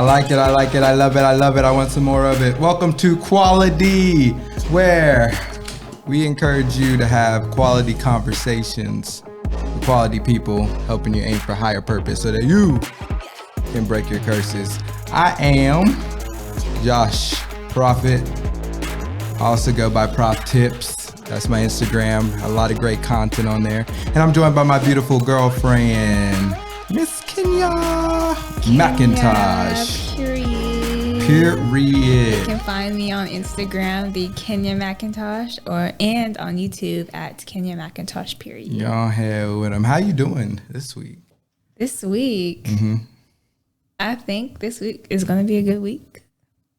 I like it. I like it. I love it. I love it. I want some more of it. Welcome to QualiTEA, where we encourage you to have quality conversations with quality people, helping you aim for higher purpose so that you can break your curses. I am Josh Prophet. I also go by Prof Tips. That's my Instagram. A lot of great content on there. And I'm joined by my beautiful girlfriend, Miss Kenya McIntosh. Period. You can find me on Instagram, the Kenya McIntosh, and on YouTube at Kenya McIntosh. Period. Y'all hell with them. How you doing this week? This week, I think this week is going to be a good week.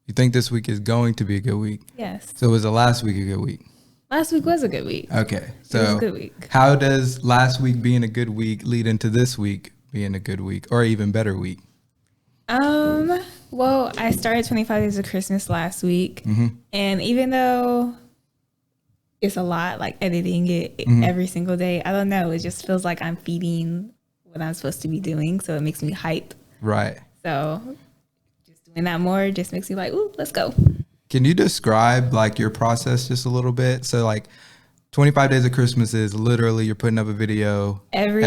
You think this week is going to be a good week? Yes. So was the last week a good week? Last week was a good week. Okay. So it was a good week. How does last week being a good week lead into this week being a good week or even better week? Well, I started 25 Days of Christmas last week. And even though it's a lot, like editing it every single day, I don't know. It just feels like I'm feeding what I'm supposed to be doing. So it makes me hype. Right. So just doing that more just makes me like, ooh, let's go. Can you describe like your process just a little bit? So like 25 Days of Christmas is literally you're putting up a video every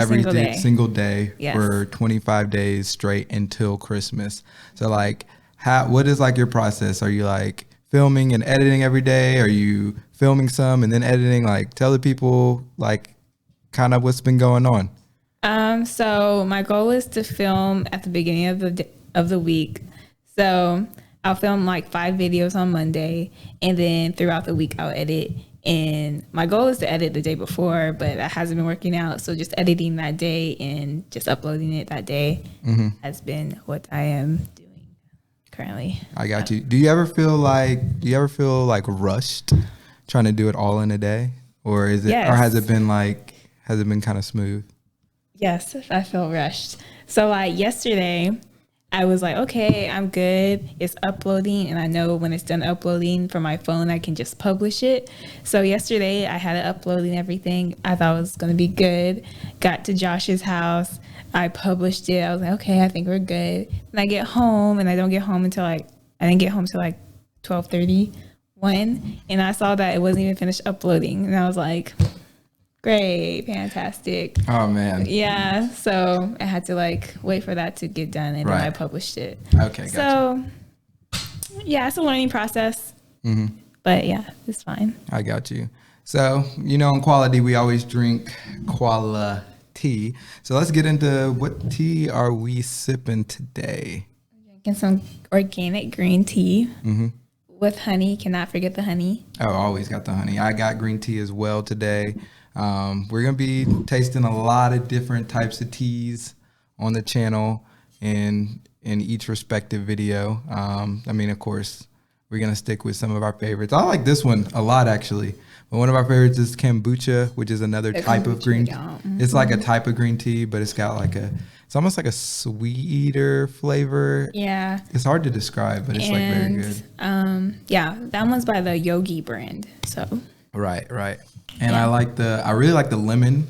single day Yes. for 25 days straight until Christmas. So like what is like your process? Are you like filming and editing every day? Are you filming some and then editing? Like tell the people like kind of what's been going on. So my goal is to film at the beginning of the week. So I'll film like 5 videos on Monday, and then throughout the week I'll edit. And my goal is to edit the day before, but that hasn't been working out. So just editing that day and just uploading it that day has been what I am doing currently. I got you. Do you ever feel like rushed trying to do it all in a day, or is it, Yes. or has it been kind of smooth? Yes, I feel rushed. So like yesterday, I was like, okay, I'm good. It's uploading, and I know when it's done uploading from my phone, I can just publish it. So yesterday, I had it uploading everything. I thought it was going to be good. Got to Josh's house. I published it. I was like, okay, I think we're good. And I get home, and I didn't get home until like 12:31, and I saw that it wasn't even finished uploading, and I was like, great, fantastic. Oh man. Yeah, so I had to like wait for that to get done, and then I published it. Okay, gotcha. So yeah, it's a learning process. But yeah, it's fine. I got you. So, in QualiTEA, we always drink QualiTEA. So let's get into what tea are we sipping today? Drinking some organic green tea with honey. Cannot forget the honey. Oh, always got the honey. I got green tea as well today. We're going to be tasting a lot of different types of teas on the channel in each respective video. Of course, we're going to stick with some of our favorites. I like this one a lot, actually. But one of our favorites is Kombucha, which is another type of green tea. It's like a type of green tea, but it's got it's almost like a sweeter flavor. Yeah. It's hard to describe, but it's like very good. Yeah, that one's by the Yogi brand. So. Right. And I really like the lemon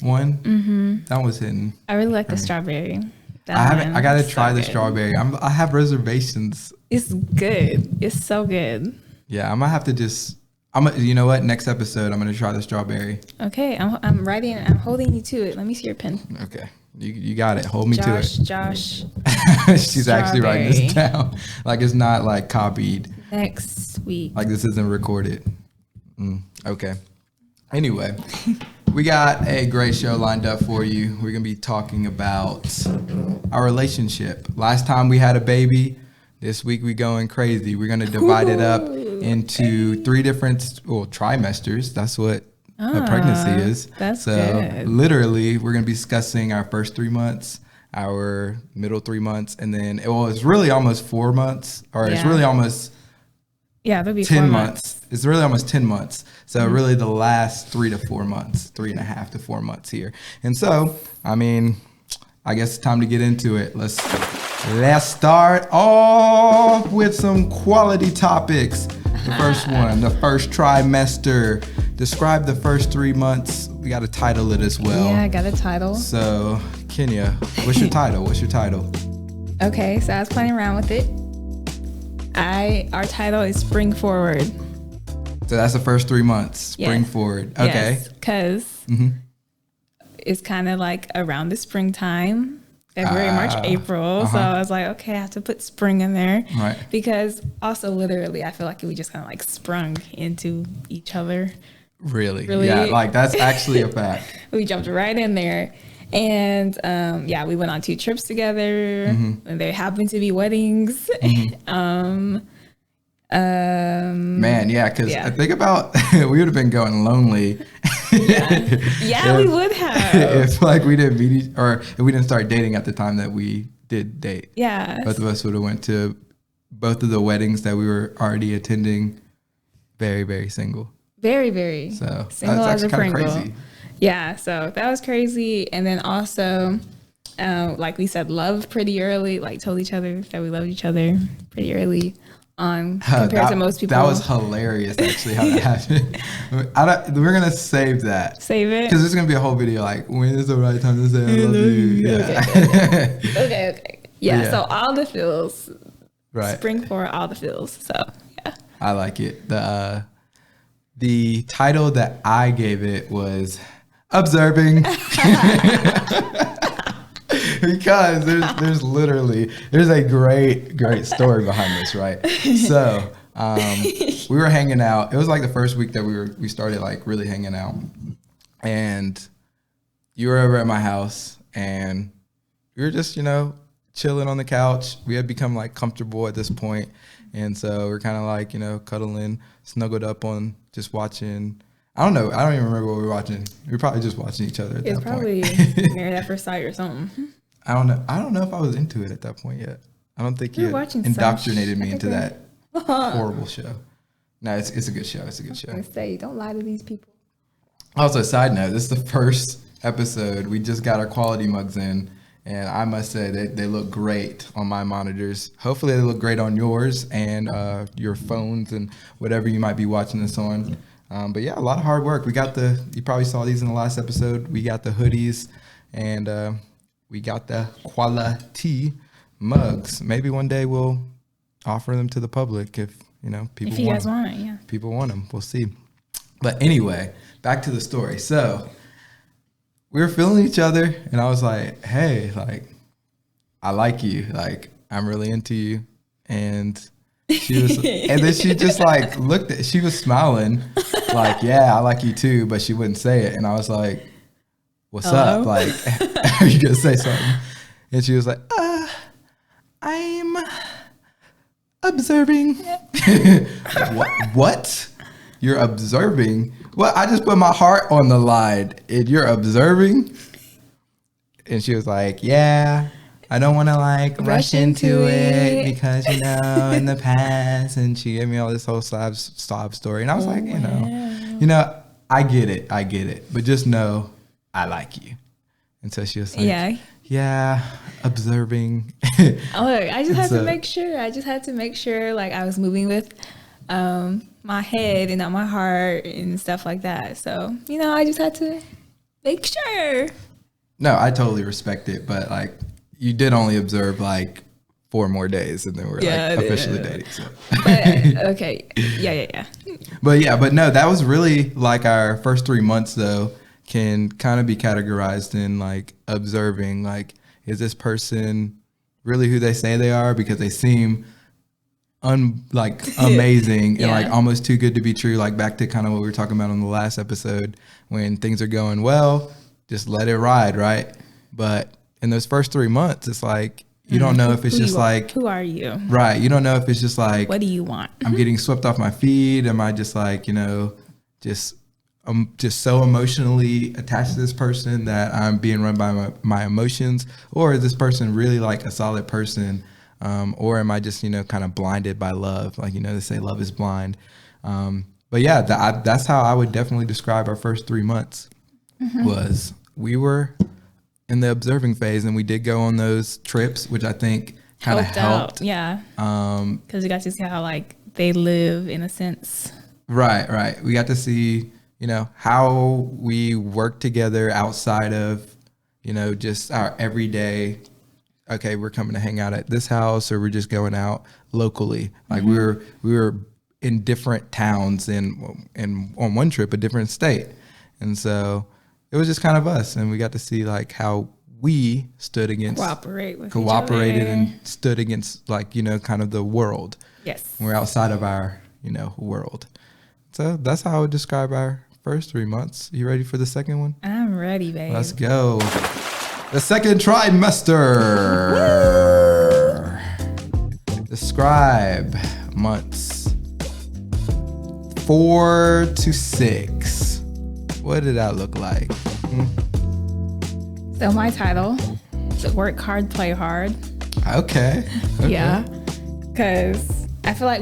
one. That was hitting. I really like the strawberry. I got to try the strawberry. I have reservations. It's good. It's so good. Yeah, I'm gonna have to you know what? Next episode, I'm gonna try the strawberry. Okay, I'm writing. I'm holding you to it. Let me see your pen. Okay, you got it. Hold me to it. Josh. She's actually writing this down. Like it's not like copied. Next week. Like this isn't recorded. Okay. Anyway, we got a great show lined up for you. We're going to be talking about our relationship. Last time we had a baby. This week we going crazy. We're going to divide it up into 3 different trimesters. That's what a pregnancy is. That's so good. Literally, we're going to be discussing our first 3 months, our middle 3 months, and then it's really almost 4 months, or it's really almost... Yeah, that'll be 10 4 months. It's really almost 10 months. So really the last 3 to 4 months, 3.5 to 4 months here. And so, I guess it's time to get into it. Let's start off with some quality topics. The first one, the first trimester. Describe the first 3 months. We got to title it as well. Yeah, I got a title. So, Kenya, what's your title? Okay, so I was playing around with it. Our title is Spring Forward. So that's the first 3 months. Spring Yes. forward. Okay. Because it's kind of like around the springtime, February, March, April. So I was like, okay, I have to put spring in there. Right. Because also literally, I feel like we just kind of like sprung into each other. Really? Really? Yeah, like that's actually a fact. We jumped right in there. And yeah, we went on 2 trips together. And there happened to be weddings. Man, yeah, because I think about we would have been going lonely. Yeah, we would have. If like we didn't meet or if we didn't start dating at the time that we did date. Yeah. Both of us would have went to both of the weddings that we were already attending. Very, very single. Very, very. So single that's as a actually kind of Pringle. crazy. Yeah, so that was crazy. And then also, like we said, love pretty early, like told each other that we loved each other pretty early on compared to most people. That was hilarious, actually, how that happened. We're going to save that. Save it? Because there's going to be a whole video like, when is the right time to say I love you? Yeah. Okay. Yeah, so all the feels. Right. Spring for all the feels. So, yeah. I like it. The title that I gave it was Observing. Because there's a great story behind this, right? So we were hanging out. It was like the first week that we started like really hanging out, and you were over at my house, and we were just chilling on the couch. We had become like comfortable at this point, and so we're kind of like cuddling, snuggled up on just watching. I don't know. I don't even remember what we were watching. We were probably just watching each other at that point. It's probably Married at First Sight or something. I don't know. I don't know if I was into it at that point yet. I don't think you indoctrinated me into that horrible show. No, it's a good show. It's a good show. I say, don't lie to these people. Also, side note, this is the first episode. We just got our quality mugs in, and I must say they look great on my monitors. Hopefully, they look great on yours and your phones and whatever you might be watching this on. But yeah, a lot of hard work. We got you probably saw these in the last episode. We got the hoodies and we got the QualiTEA mugs. Maybe one day we'll offer them to the public if people if you guys want it. Yeah, people want them. We'll see. But anyway, back to the story. So we were feeling each other, and I was like, "Hey, like, I like you. Like, I'm really into you." And she was, and then she just like looked at. She was smiling, like, "Yeah, I like you too," but she wouldn't say it. And I was like, "What's up? Like, are you gonna say something?" And she was like, "I'm observing." What? You're observing? Well, I just put my heart on the line, and you're observing? And she was like, "Yeah, I don't want to like rush into it because in the past." And she gave me all this whole sob story, and I was like, I get it, but just know I like you. And so she was like, yeah, observing. Look, I just had to make sure. Like I was moving with my head and not my heart and stuff like that. So, I just had to make sure. No, I totally respect it. But like you did only observe like 4 more days and then we're like officially dating. So. But, okay. Yeah. But no, that was really like our first 3 months though can kind of be categorized in like observing, like, is this person really who they say they are? Because they seem amazing and like almost too good to be true. Like back to kind of what we were talking about on the last episode, when things are going well, just let it ride, right? But in those first 3 months, it's like, you don't know if it's just like, who are you? Right. You don't know if it's just like, what do you want? I'm getting swept off my feet. Am I just like, I'm just so emotionally attached to this person that I'm being run by my emotions? Or is this person really like a solid person? Or am I just, kind of blinded by love? Like, they say love is blind. But yeah, that's how I would definitely describe our first 3 months. Was we were in the observing phase, and we did go on those trips, which I think kind of helped. Yeah. Because we got to see how like they live in a sense. Right. We got to see, how we work together outside of, just our everyday okay, we're coming to hang out at this house, or we're just going out locally. Like we were in different towns and on one trip, a different state. And so it was just kind of us. And we got to see like how we stood against, cooperated and stood against like, kind of the world. Yes. We're outside of our, world. So that's how I would describe our first 3 months. You ready for the second one? I'm ready, babe. Let's go. The second trimester. Describe months 4 to 6. What did that look like? So my title is Work Hard, Play Hard. Okay. Yeah. Because I feel like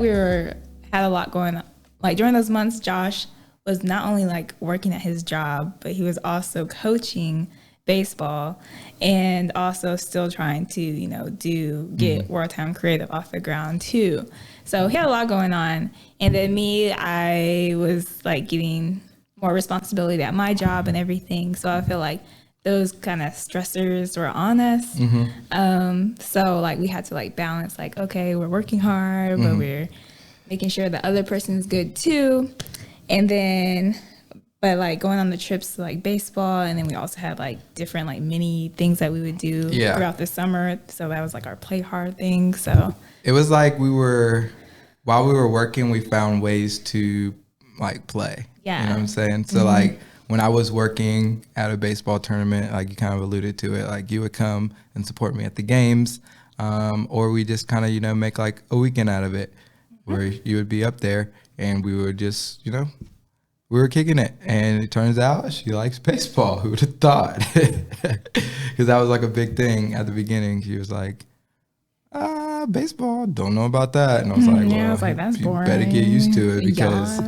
had a lot going on. Like during those months, Josh was not only like working at his job, but he was also coaching baseball and also still trying to, get Wartime Creative off the ground too. So he had a lot going on. And then me, I was like getting more responsibility at my job and everything. So I feel like those kind of stressors were on us. So like we had to like balance like, okay, we're working hard, but we're making sure the other person's good too. And then, but like going on the trips to like baseball, and then we also had like different like mini things that we would do throughout the summer. So that was like our play hard thing. So it was like while we were working, we found ways to like play. Yeah. You know what I'm saying? So like when I was working at a baseball tournament, like you kind of alluded to it, like you would come and support me at the games, or we just kind of, make like a weekend out of it where you would be up there and we would just, we were kicking it. And it turns out she likes baseball. Who would have thought? Because that was like a big thing at the beginning. She was like, baseball, don't know about that. And I was like, well, I was like, that's boring. You better get used to it because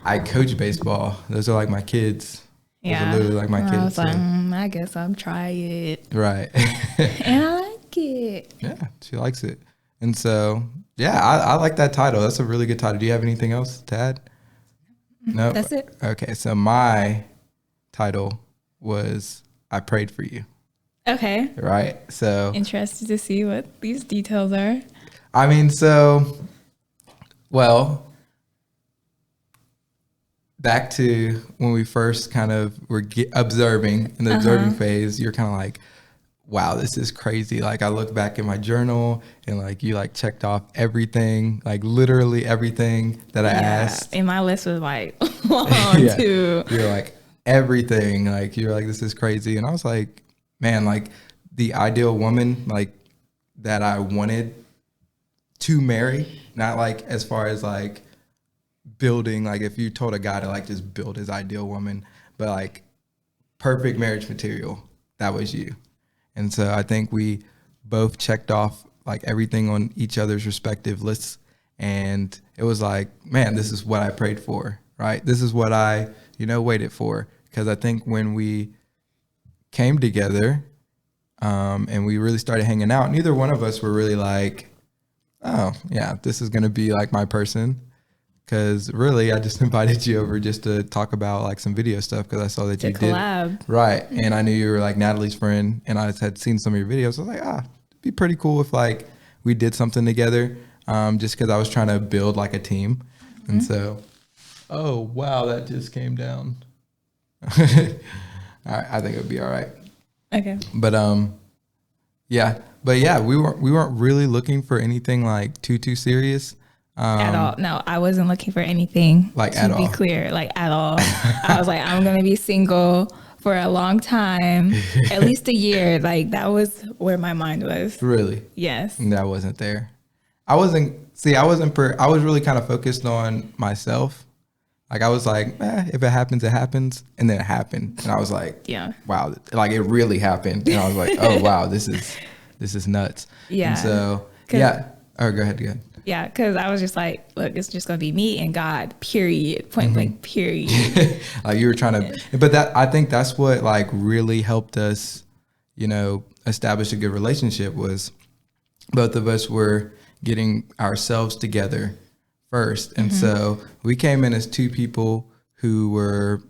I coach baseball. Those are like my kids. Yeah. Those are literally like my kids. I was like, I guess I'll try it. Right. And I like it. Yeah, she likes it. And so, yeah, I like that title. That's a really good title. Do you have anything else to add? No? That's it. Okay, so my title was I Prayed for You. Okay. Right? So Interested to see what these details are. I mean, back to when we first kind of were observing in the observing phase, you're kind of like, wow, this is crazy. Like I look back in my journal and like you like checked off everything, like literally everything that I asked. And my list was like long too. You're like everything. Like you're like, this is crazy. And I was like, man, like the ideal woman like that I wanted to marry, not like as far as like building, like if you told a guy to like just build his ideal woman, but like perfect marriage material, that was you. And so I think we both checked off like everything on each other's respective lists. And it was like, man, this is what I prayed for, right? This is what I, waited for. Because I think when we came together and we really started hanging out, neither one of us were really like, oh, yeah, this is going to be like my person. Because really, I just invited you over just to talk about like some video stuff because I saw that you collab. Did. Right. And I knew you were like Natalie's friend and I had seen some of your videos. I was like, it'd be pretty cool if like we did something together just because I was trying to build like a team. And so, oh, wow, that just came down. All right. I think it would be all right. Okay. But yeah, we weren't really looking for anything like too serious. At all. No, I wasn't looking for anything. Like to at be all. Clear, like at all. I was like, I'm gonna be single for a long time, at least a year. Like that was where my mind was. Really? Yes. That wasn't there. I was really kind of focused on myself. Like I was like, if it happens, it happens. And then it happened. And I was like, yeah, wow, like it really happened. And I was like, oh wow, this is nuts. Yeah. And so yeah. Oh, go ahead. Yeah, because I was just like, look, it's just gonna be me and God, period, point blank, period. Like you were trying to, but I think that's what like really helped us, establish a good relationship was both of us were getting ourselves together first. And so we came in as two people who were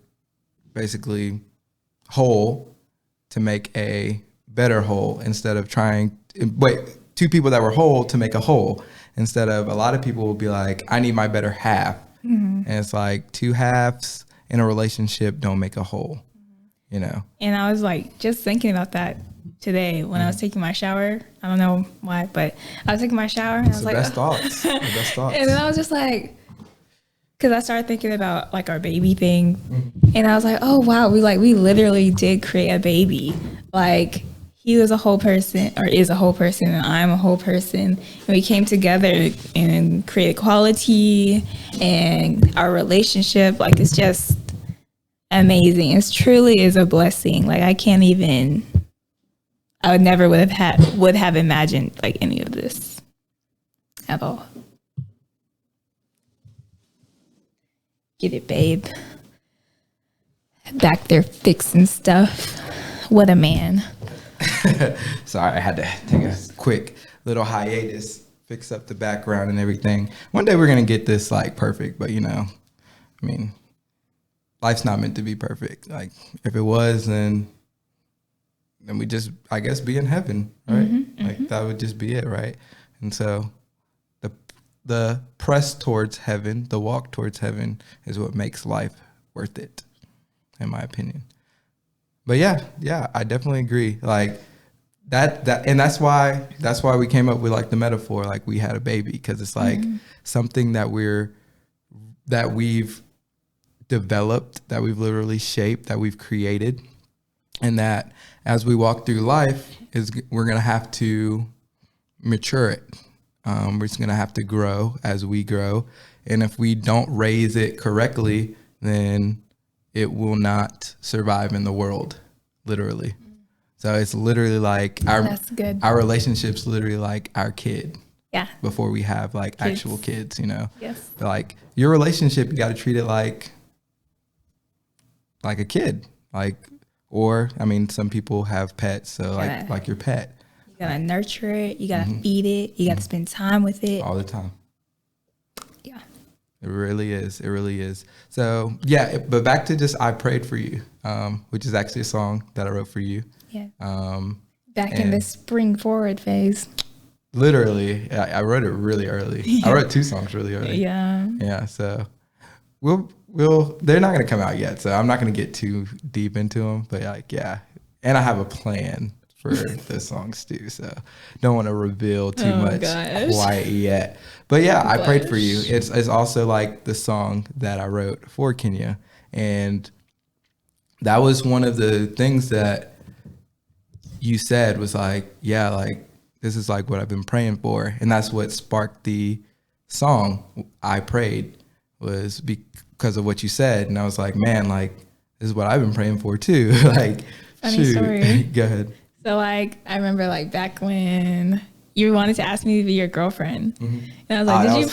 basically whole to make a better whole instead of trying two people that were whole to make a whole, instead of a lot of people will be like, I need my better half. And it's like two halves in a relationship don't make a whole, you know? And I was like, just thinking about that today when I was taking my shower. I don't know why, but I was taking my shower and I was like, Best thoughts. The best thoughts. And then I was just like, because I started thinking about like our baby thing. And I was like, oh, wow, we literally did create a baby. Like, he was a whole person, or is a whole person, and I'm a whole person. And we came together and created QualiTEA and our relationship. Like, it's just amazing. It truly is a blessing. Like, I would never would have imagined like any of this at all. Get it, babe. Back there fixing stuff. What a man. Sorry, I had to take a quick little hiatus, fix up the background and everything. One day we're going to get this like perfect, but you know, I mean, life's not meant to be perfect. Like if it was, then we just, I guess, be in heaven, right? Like that would just be it, right? And so the press towards heaven, the walk towards heaven is what makes life worth it, in my opinion. But yeah, I definitely agree. Like that, and that's why we came up with like the metaphor, like we had a baby, because it's like something that we've developed, that we've literally shaped, that we've created, and that as we walk through life, we're gonna have to mature it. We're just gonna have to grow as we grow, and if we don't raise it correctly, then it will not survive in the world, literally. So it's literally like our relationship's literally like our kid. Yeah. Before we have like actual kids, you know. Yes. But like your relationship, you got to treat it like a kid, or I mean, some people have pets, so like your pet. You gotta nurture it. You gotta feed it. You gotta spend time with it all the time. Yeah. It really is. It really is. So yeah, but back to just I Prayed for You, which is actually a song that I wrote for you. Yeah. Back in the spring forward phase. Literally, I wrote it really early. Yeah. I wrote 2 songs really early. Yeah. Yeah. So we'll they're not gonna come out yet, so I'm not gonna get too deep into them. But like, yeah, and I have a plan for the songs too, so don't want to reveal too much quite yet. But yeah, I Prayed for You. It's also like the song that I wrote for Kenya, and that was one of the things that you said was like, yeah, like this is like what I've been praying for, and that's what sparked the song I Prayed, was because of what you said. And I was like, man, like this is what I've been praying for too. Like, funny story. Go ahead. So like I remember like back when you wanted to ask me to be your girlfriend, and I was like, did you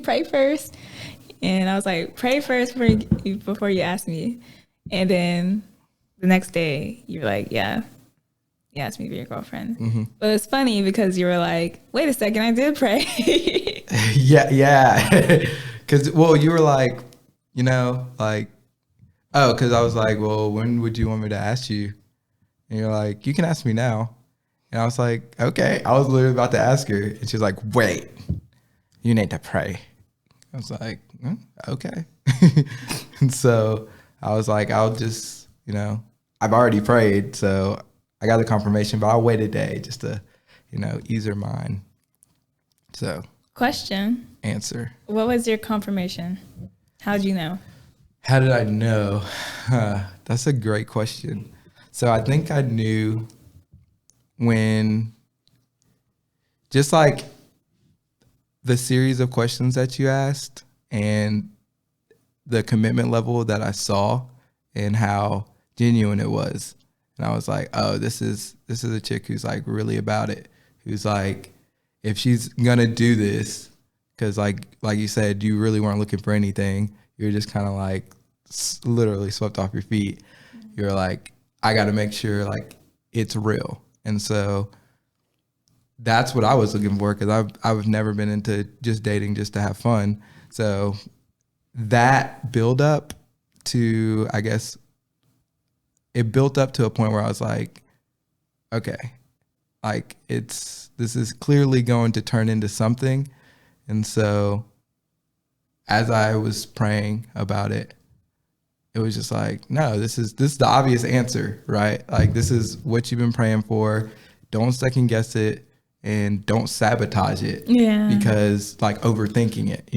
pray first? And I was like, pray first before you ask me. And then the next day you were like, yeah, you asked me to be your girlfriend. But it's funny because you were like, wait a second, I did pray. yeah. Because, well, you were like, you know, like, oh, because I was like, well, when would you want me to ask you? And you're like, you can ask me now. And I was like, okay. I was literally about to ask her. And she was like, wait, you need to pray. I was like, okay. And so I was like, I'll just, you know, I've already prayed. So I got the confirmation, but I'll wait a day just to, you know, ease her mind. So. Question. Answer. What was your confirmation? How did you know? How did I know? That's a great question. So I think I knew when, just like the series of questions that you asked and the commitment level that I saw and how genuine it was. And I was like, oh, this is a chick who's like really about it. Who's like, if she's gonna do this, because like you said, you really weren't looking for anything. You're just kind of like literally swept off your feet. You're like, I got to make sure like it's real. And so that's what I was looking for, because I've never been into just dating just to have fun. So that build up to, I guess, it built up to a point where I was like, okay, Like this is clearly going to turn into something. And so as I was praying about it, it was just like, no, this is the obvious answer, right? Like this is what you've been praying for. Don't second guess it and don't sabotage it. Yeah. Because like overthinking it,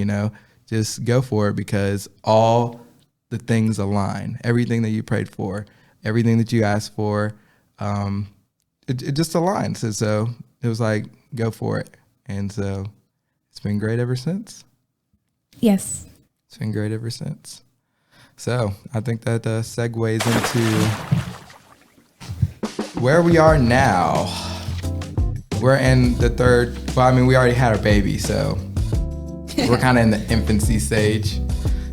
just go for it because all the things align. Everything that you prayed for, everything that you asked for, it just aligns. And so it was like, go for it. And so it's been great ever since. Yes. It's been great ever since. So I think that segues into where we are now. We're in the third, we already had our baby, so we're kind of in the infancy stage.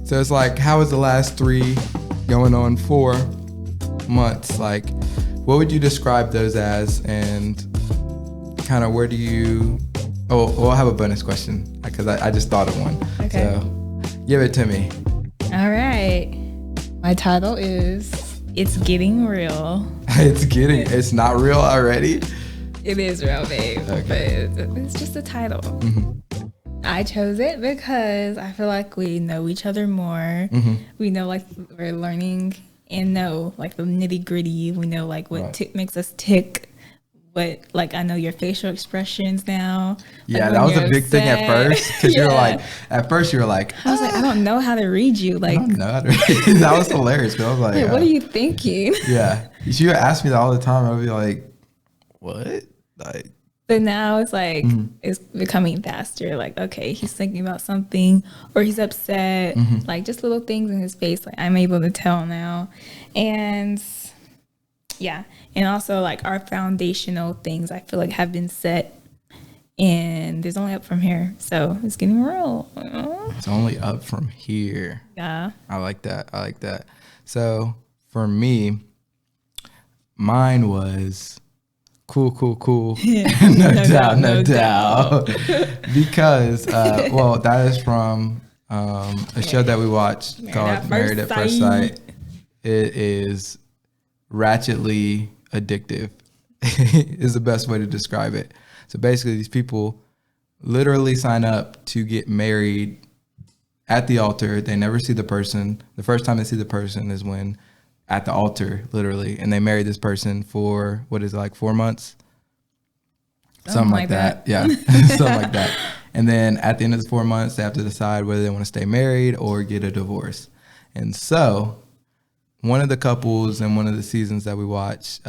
So it's like, how was the last 3 going on 4 months? Like, what would you describe those as? And kind of where do you, we'll have a bonus question because I just thought of one. Okay. So give it to me. All right. My title is It's Getting Real. It's not real already? It is real, babe. Okay. But it's just a title. Mm-hmm. I chose it because I feel like we know each other more. Mm-hmm. We know like we're learning and know like the nitty gritty. We know like what makes us tick. What, like, I know your facial expressions now. Yeah, like that was a big thing at first. Because you were like, I was like, I don't know how to read you. Like, I don't know how to read. That was hilarious. But I was like, what are you thinking? Yeah. She would ask me that all the time. I would be like, what? Like, but now it's like, it's becoming faster. Like, okay, he's thinking about something or he's upset. Like, just little things in his face. Like, I'm able to tell now. And yeah. And also like our foundational things I feel like have been set and there's only up from here. So it's getting real. It's only up from here. Yeah. I like that. So for me, mine was cool. no doubt. Because, that is from a show that we watched called Married at First Sight. It is ratchetly addictive is the best way to describe it. So basically these people literally sign up to get married at the altar. They never see the person. The first time they see the person is when at the altar, literally, and they marry this person for 4 months? Something like that. Yeah. Something like that. And then at the end of the 4 months, they have to decide whether they want to stay married or get a divorce. And so one of the couples in one of the seasons that we watched,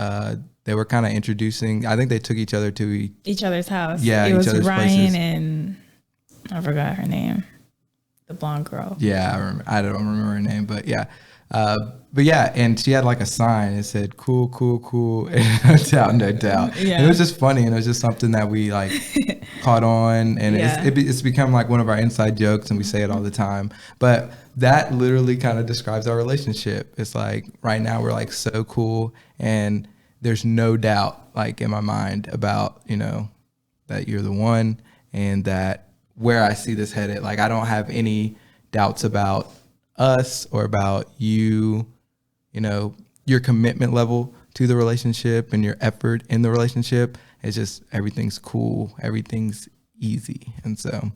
they were kind of introducing, I think they took each other to each other's house. Yeah, it was each other's Ryan places. And I forgot her name. The blonde girl. Yeah, I don't remember her name, but yeah. And she had like a sign. It said, cool, no doubt. Yeah. And it was just funny, and it was just something that we like caught on, and it's become like one of our inside jokes, and we say it all the time. But that literally kind of describes our relationship. It's like right now we're like so cool, and there's no doubt like in my mind about, that you're the one, and that where I see this headed. Like I don't have any doubts about us or about you, your commitment level to the relationship and your effort in the relationship. It's just everything's cool, everything's easy. And so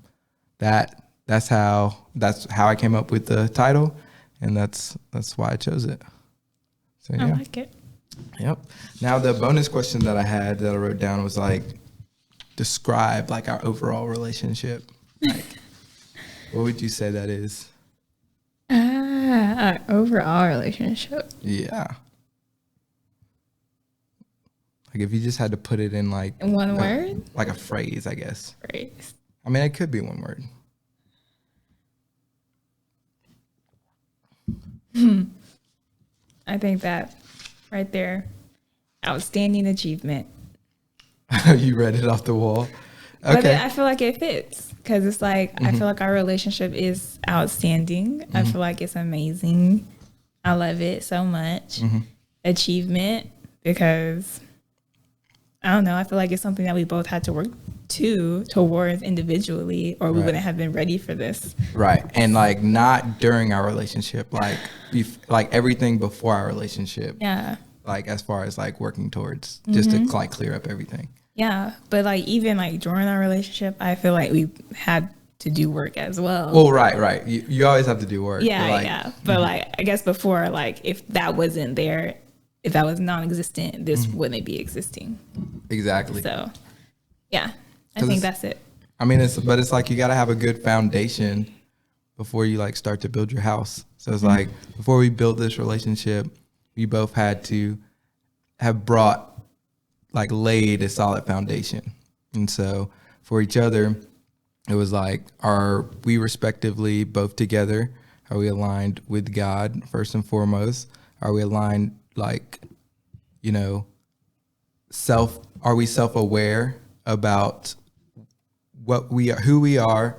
that's how I came up with the title, and that's why I chose it. So yeah. I like it. Yep. Now the bonus question that I wrote down was like, describe like our overall relationship. Like, what would you say that is? Our overall relationship. Yeah. Like if you just had to put it in like in one word? Like a phrase, I guess. Phrase. I mean, it could be one word. I think that right there, outstanding achievement. You read it off the wall. Okay. Okay. But I feel like it fits because it's like, I feel like our relationship is outstanding. I feel like it's amazing. I love it so much. Achievement because, I don't know, I feel like it's something that we both had to work towards individually, or we wouldn't have been ready for this. Right. And like not during our relationship, like like everything before our relationship. Yeah. Like as far as like working towards just to like clear up everything. Yeah, but like even like during our relationship, I feel like we had to do work as well. Well, right. You always have to do work. Yeah, but like, yeah. But like I guess before, like if that wasn't there, if that was non-existent, this wouldn't be existing. Exactly. So, yeah, I think that's it. I mean, it's like you got to have a good foundation before you like start to build your house. So it's like before we built this relationship, we both had to have laid a solid foundation. And so for each other, it was like, are we respectively both together? Are we aligned with God first and foremost? Are we aligned like, you know, are we self-aware about what we are, who we are,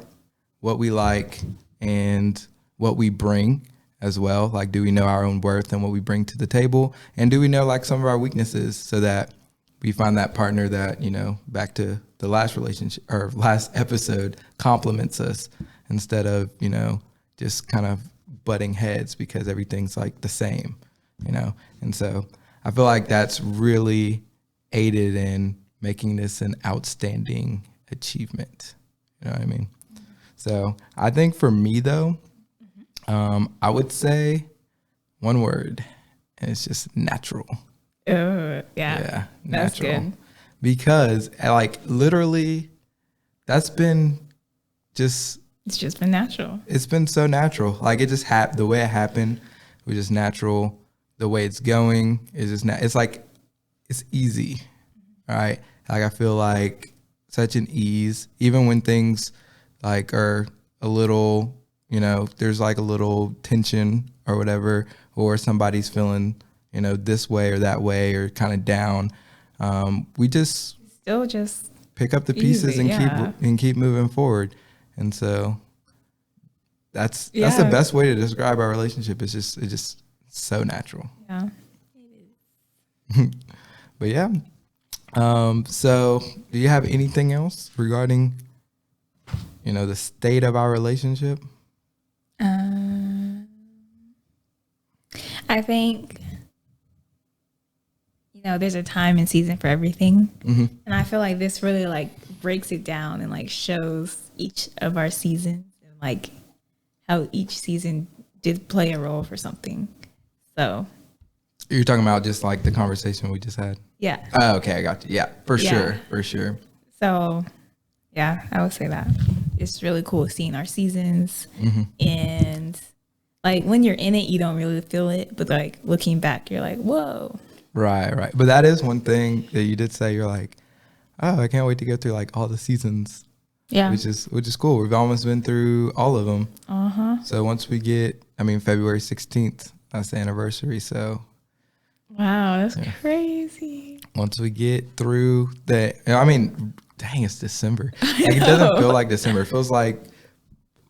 what we like, and what we bring as well? Like, do we know our own worth and what we bring to the table? And do we know like some of our weaknesses so that we find that partner that, you know, back to the last relationship or last episode, compliments us instead of, you know, just kind of butting heads because everything's like the same, you know? And so I feel like that's really aided in making this an outstanding achievement. You know what I mean? So I think for me though, I would say one word, and it's just natural. Oh, yeah. That's Natural. good. Because like literally it's just been natural. It's been so natural. Like it just the way it happened was just natural. The way it's going is just it's like it's easy. Right? Like I feel like such an ease, even when things like are a little, you know, there's like a little tension or whatever, or somebody's feeling, you know, this way or that way or kind of down. We just still just pick up the pieces easy, and keep moving forward. And so that's the best way to describe our relationship. It's just so natural. Yeah. But yeah. So do you have anything else regarding, you know, the state of our relationship? I think, you know, there's a time and season for everything. Mm-hmm. And I feel like this really like breaks it down and like shows each of our seasons and like how each season did play a role for something. So You're talking about just like the conversation we just had? yeah. Oh, okay, I got you. Yeah, for sure. So yeah, I would say that. It's really cool seeing our seasons. And like when you're in it, you don't really feel it. But like looking back, you're like, whoa. Right. But that is one thing that you did say. You're like, oh, I can't wait to go through like all the seasons. Yeah. Which is cool. We've almost been through all of them. So once we get, February 16th, that's the anniversary. So wow, that's crazy. Once we get through that, dang, it's December. Like, it doesn't feel like December. It feels like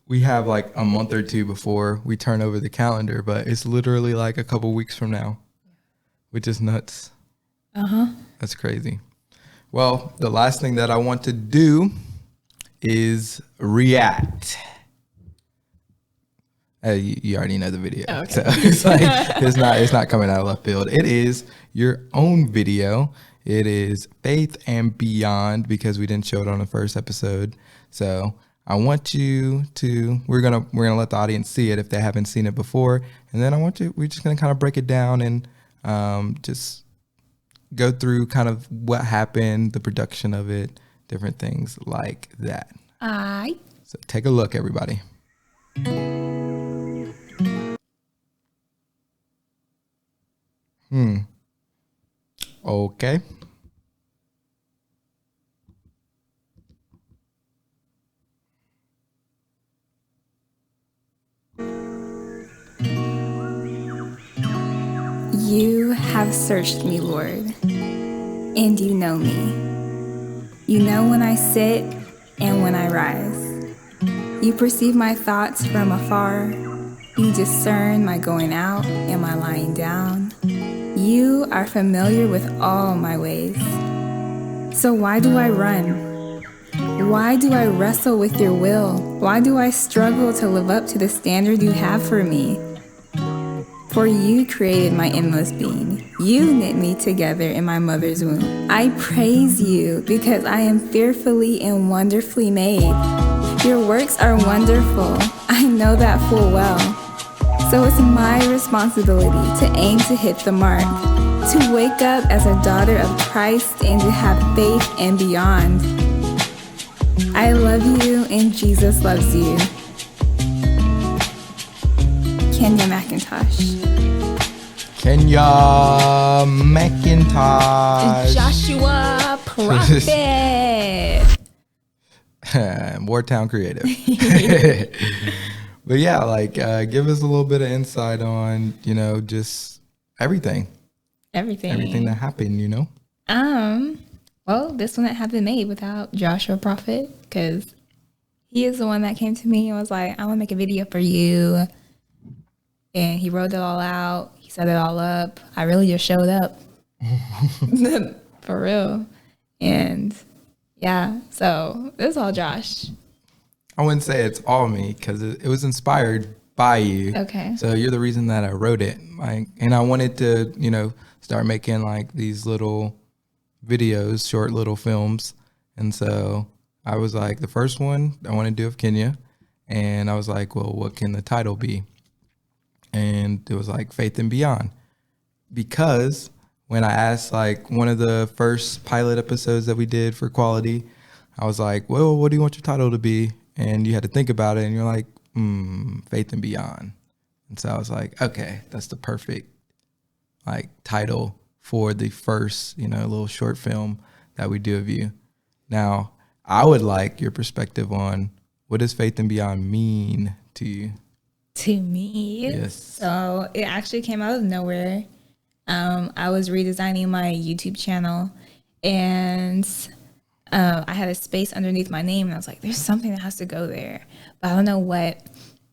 we have like a month or two before we turn over the calendar, but it's literally like a couple weeks from now, which is nuts. That's crazy. Well, the last thing that I want to do is react. You already know the video. Oh, okay. So it's like it's not coming out of left field. It is your own video. It is Faith and Beyond, because we didn't show it on the first episode. So I want you to we're gonna let the audience see it if they haven't seen it before, and then we're just gonna kind of break it down and just go through kind of what happened, the production of it, different things like that. So take a look, everybody. Okay. You have searched me, Lord, and you know me. You know when I sit and when I rise. You perceive my thoughts from afar. You discern my going out and my lying down. You are familiar with all my ways. So why do I run? Why do I wrestle with your will? Why do I struggle to live up to the standard you have for me? For you created my endless being. You knit me together in my mother's womb. I praise you because I am fearfully and wonderfully made. Your works are wonderful. I know that full well. So it's my responsibility to aim to hit the mark, to wake up as a daughter of Christ and to have faith and beyond. I love you and Jesus loves you. Kenya McIntosh. Kenya McIntosh. Joshua Prophet. Wartown Creative. But yeah, like give us a little bit of insight on, just everything that happened, Well, this one had been made without Joshua Prophet, because he is the one that came to me and was like, I want to make a video for you. And he wrote it all out. He set it all up. I really just showed up. For real. And yeah, so it was all Josh. I wouldn't say it's all me because it was inspired by you. Okay. So you're the reason that I wrote it. And I wanted to, start making like these little videos, short little films. And so I was like, the first one I want to do of Kenya. And I was like, well, what can the title be? And it was like Faith and Beyond. Because when I asked like one of the first pilot episodes that we did for QualiTEA, I was like, well, what do you want your title to be? And you had to think about it, and you're like, Faith and Beyond. And so I was like, okay, that's the perfect like title for the first, little short film that we do of you. Now, I would like your perspective on what does Faith and Beyond mean to you? To me? Yes. So it actually came out of nowhere. I was redesigning my YouTube channel, and I had a space underneath my name, and I was like, there's something that has to go there, but I don't know what.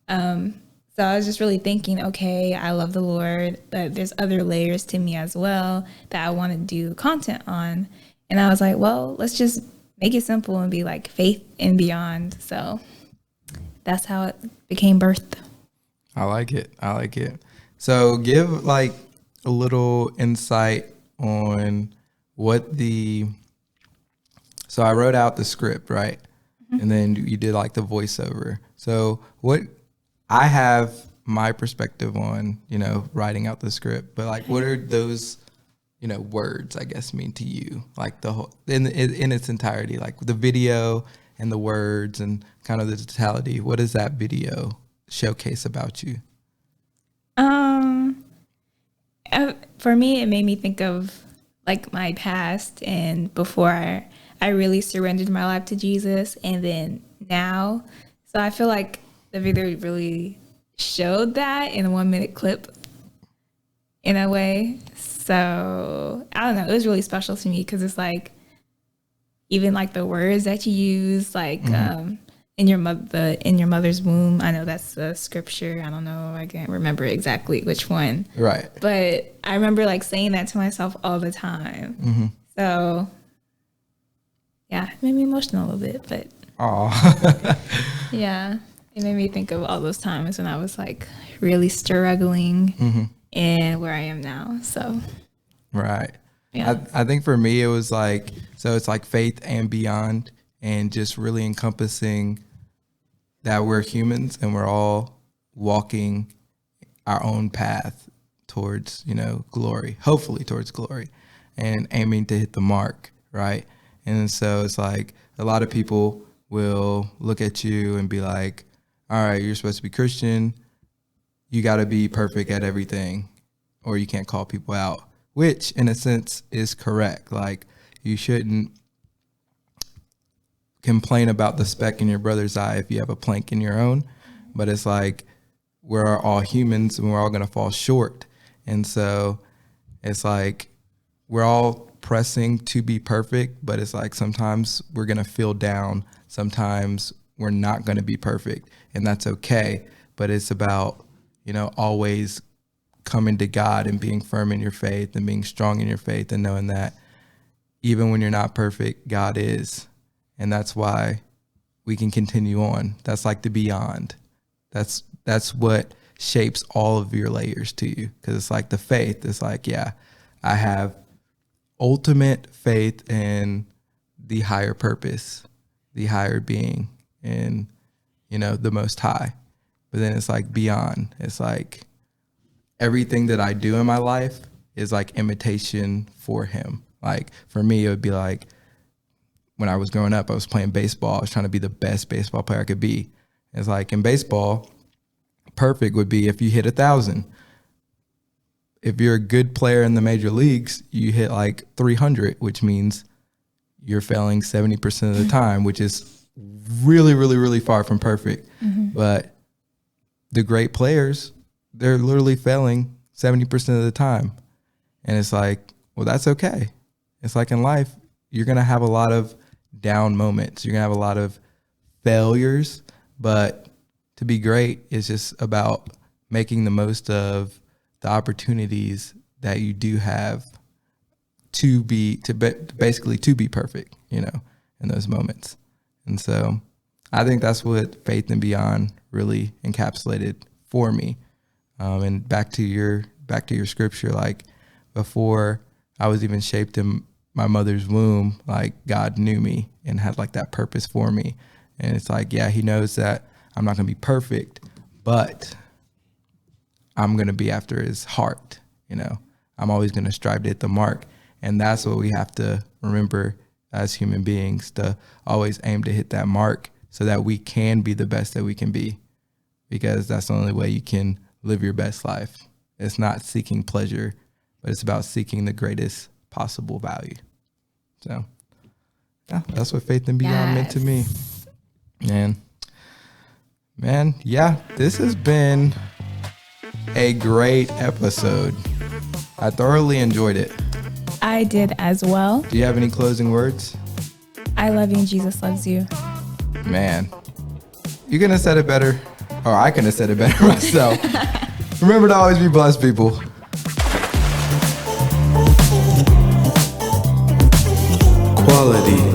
So I was just really thinking, okay, I love the Lord, but there's other layers to me as well that I want to do content on. And I was like, well, let's just make it simple and be like Faith and Beyond. So that's how it became birthed. I like it. So give like a little insight on so I wrote out the script, right? Mm-hmm. And then you did like the voiceover. So what I have my perspective on, writing out the script, but like, what are those, words, I guess, mean to you? Like the whole, in its entirety, like the video and the words and kind of the totality. What does that video showcase about you? For me, it made me think of like my past and before I really surrendered my life to Jesus, and then now. So I feel like the video really showed that in a 1-minute clip in a way. So I don't know, it was really special to me because it's like even like the words that you use, like in your mother's womb. I know that's the scripture. I don't know, I can't remember exactly which one. Right. But I remember like saying that to myself all the time. Mm-hmm. So yeah, it made me emotional a little bit, but yeah, it made me think of all those times when I was like really struggling and where I am now. So right. Yeah. I think for me it was like, so it's like faith and beyond, and just really encompassing that we're humans and we're all walking our own path towards, glory, hopefully towards glory, and aiming to hit the mark, right? And so it's like a lot of people will look at you and be like, all right, you're supposed to be Christian. You got to be perfect at everything or you can't call people out, which in a sense is correct. Like you shouldn't complain about the speck in your brother's eye if you have a plank in your own, but it's like we're all humans and we're all going to fall short. And so it's like we're all pressing to be perfect, but it's like sometimes we're going to feel down. Sometimes we're not going to be perfect, and that's okay. But it's about, always coming to God and being firm in your faith and being strong in your faith and knowing that even when you're not perfect, God is. And that's why we can continue on. That's like the beyond. That's what shapes all of your layers to you. Because it's like the faith. It's like, yeah, I have ultimate faith in the higher purpose, the higher being, and, you know, the Most High. But then it's like beyond. It's like everything that I do in my life is like imitation for him. Like for me, it would be like when I was growing up, I was playing baseball. I was trying to be the best baseball player I could be. It's like in baseball, perfect would be if you hit 1,000. If you're a good player in the major leagues, you hit like 300, which means you're failing 70% of the time, which is really, really, really far from perfect. But the great players, they're literally failing 70% of the time. And it's like, well, that's okay. It's like in life, you're going to have a lot of down moments. You're going to have a lot of failures, but to be great is just about making the most of the opportunities that you do have to be perfect, you know, in those moments. And so I think that's what Faith and Beyond really encapsulated for me. And back to your scripture, like before I was even shaped in my mother's womb, like God knew me and had like that purpose for me. And it's like, yeah, he knows that I'm not going to be perfect, but I'm going to be after his heart. You know, I'm always going to strive to hit the mark. And that's what we have to remember as human beings, to always aim to hit that mark so that we can be the best that we can be, because that's the only way you can live your best life. It's not seeking pleasure, but it's about seeking the greatest possible value. So yeah, that's what Faith and Beyond meant to me. Man, yeah, this has been a great episode. I thoroughly enjoyed it. I did as well. Do you have any closing words? I love you and Jesus loves you. Man, you couldn't have said it better, or I couldn't have said it better myself. Remember to always be blessed, people. QualiTEA.